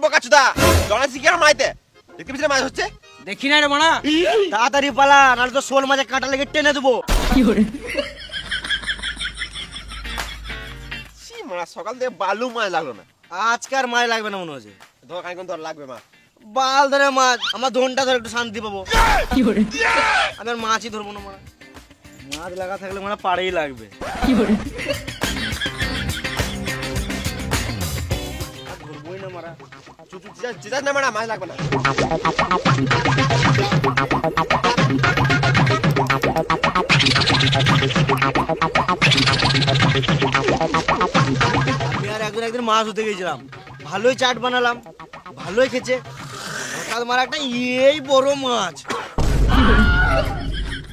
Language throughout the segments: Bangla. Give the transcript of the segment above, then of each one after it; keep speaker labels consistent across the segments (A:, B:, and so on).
A: বোকাচোদা জড়াছি কি আর মাইতে দেখতে পিছনে মাছ হচ্ছে
B: দেখি না রে মানা তাড়াতাড়ি পালা নাহলে তো শোল মাঝে কাঁটা লেগে টেনে দেবো
C: কি করে
A: মারা সকাল থেকে বালু মাছ লাগলো না
B: আজকার মাছ লাগবে না মনে হচ্ছে
A: ধর কাই কোন ধর লাগবে মাছ
B: বাল ধরে মাছ আমার ধনটা ধরে একটু শান্তি পাবো
C: কি করে
B: আমি আর মাছই ধরবো না মারা মাছ লাগা থাকলে মারা পাড়েই লাগবে
C: কি করে
B: ধরবোই না মারা
A: চিজাস না মারা মাছ লাগবে না
B: আমি আর একদিন মাছ ধরতে গেছিলাম ভালোই চাট বানালাম ভালোই খেছে হঠাৎ মারা একটা এই বড় মাছ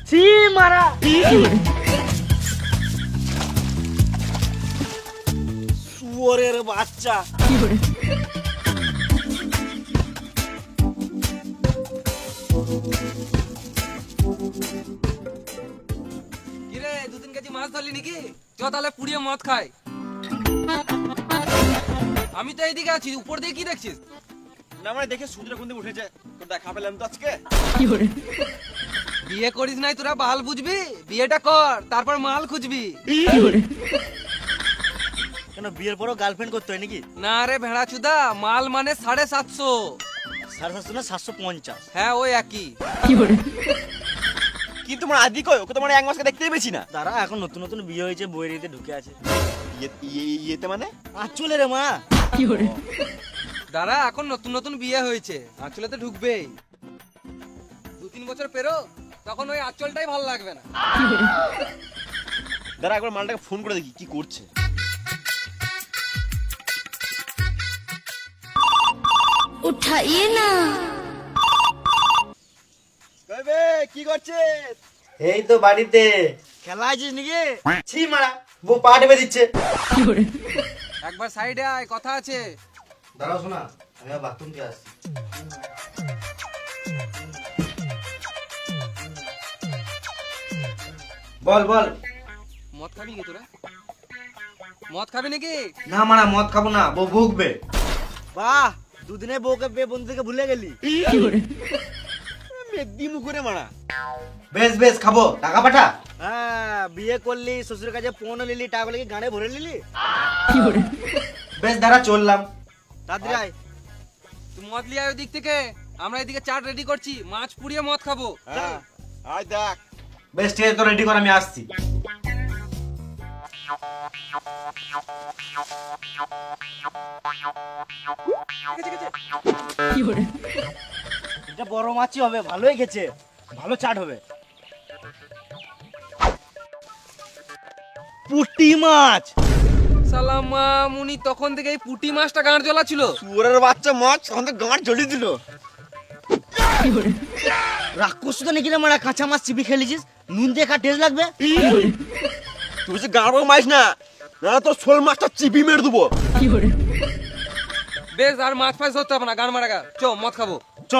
B: ছি মারা শুয়োরের বাচ্চা
C: কি করে
D: কিরে 2-3 কেজি মাছ ধরলি নাকি চ তাহলে পুড়িয়ে মদ খাই আমি তো এইদিকে আছি উপর দিয়ে কি দেখছিস
A: না মানে দেখে সূর্য কোন দিকে উঠেছে তো দেখা পেলাম তো আজকে
C: কি করে
D: বিয়ে করিস নাই তোরা বাল বুঝবি বিয়েটা কর তারপর মাল খুঁজবি
C: কি করে
B: কেন বিয়ের পরও গার্লফ্রেন্ড করতে হয় নাকি
D: না রে ভেড়া চুদা মাল মানে 750
B: 750 না 750
D: হ্যাঁ ওই একই
C: কি করে
A: কিন্তু তোমার আদি কই ওকে তোমার এক মাসকে দেখতেই পেছি না
B: তারা এখন নতুন নতুন বিয়ে হয়েছে বইয়ের ইতে ঢুকে আছে
A: ইয়েতে মানে
B: চলে রে মা
C: কি করে
D: দাঁড়া এখন নতুন নতুন বিয়ে হয়েছে আঁচলে তো ঢুকবেই 2-3 বছর পেরো তখন ওই আঁচলটাই ভালো লাগবে না
C: কি করে
A: দাঁড়া একবার মালটাকে ফোন করে দেখি কি করছে
C: উঠাইয়ে না
A: কইবে কি করছিস
B: এই তো বাড়িতে খেলা আছিস নাকি ছি মারা বউ পা টেপে দিচ্ছে
C: কি করে
D: একবার সাইডে আয় কথা আছে
B: দাঁড়াও শোনা আমি বাথরুম দিয়ে আসছি বল বল
D: মদ খাবি কি তোরা মদ খাবি নাকি
B: না মারা মদ খাবো না বউ ভুগবে বাহ দুদিনে বউকে পেয়ে বন্ধুকে ভুলে গেলি
C: কি করে
A: মেঘদি মুখরে মারা
B: বেশ বেশ খাবো টাকা পাঠা হ্যাঁ বিয়ে করলি শ্বশুরের কাছে ফোন নিলি টাকা লাগি গানে ভরে নিলি
C: কি করে
B: বেশ দাঁড়া চললাম তাড়াতাড়ি আয়
D: তুই মদ লিয়ে আয় ওই দিক থেকে আমরা এদিকে চাট রেডি করছি মাছ পুড়িয়ে মদ খাবো
A: হ্যাঁ আয় দেখ
B: বেশ ঠিক আছে তো রেডি কর আমি আসছি
C: কি করে
B: এটা বড় মাছই হবে ভালোই খেছে ভালো চাট হবে পুঁটি মাছ
D: সালামা মুনি তখন থেকে এই পুঁটি মাছটা গাঁড় জ্বলা ছিল
A: শুয়োরের বাচ্চা মাছ তখন তো গাঁট জ্বলিয়ে দিল
C: কি করে
B: রাক্ষস তো নাকি রে মারা কাঁচা মাছ চিবি খেলেছিস নুন দিয়ে খা টেস্ট লাগবে
C: কি করে
A: তুই যে গাঁড় মাছ না না তো শোল মাছটা চিপি মেরে দেবো
C: কি করে
D: বেশ আর মাছ ফাছ ধরতে হবে না গান মারা গা চ মদ খাবো
B: চ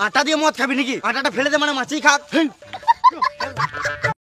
B: আটা দিয়ে মদ খাবি নাকি আটাটা ফেলে দে মানে মাছই খা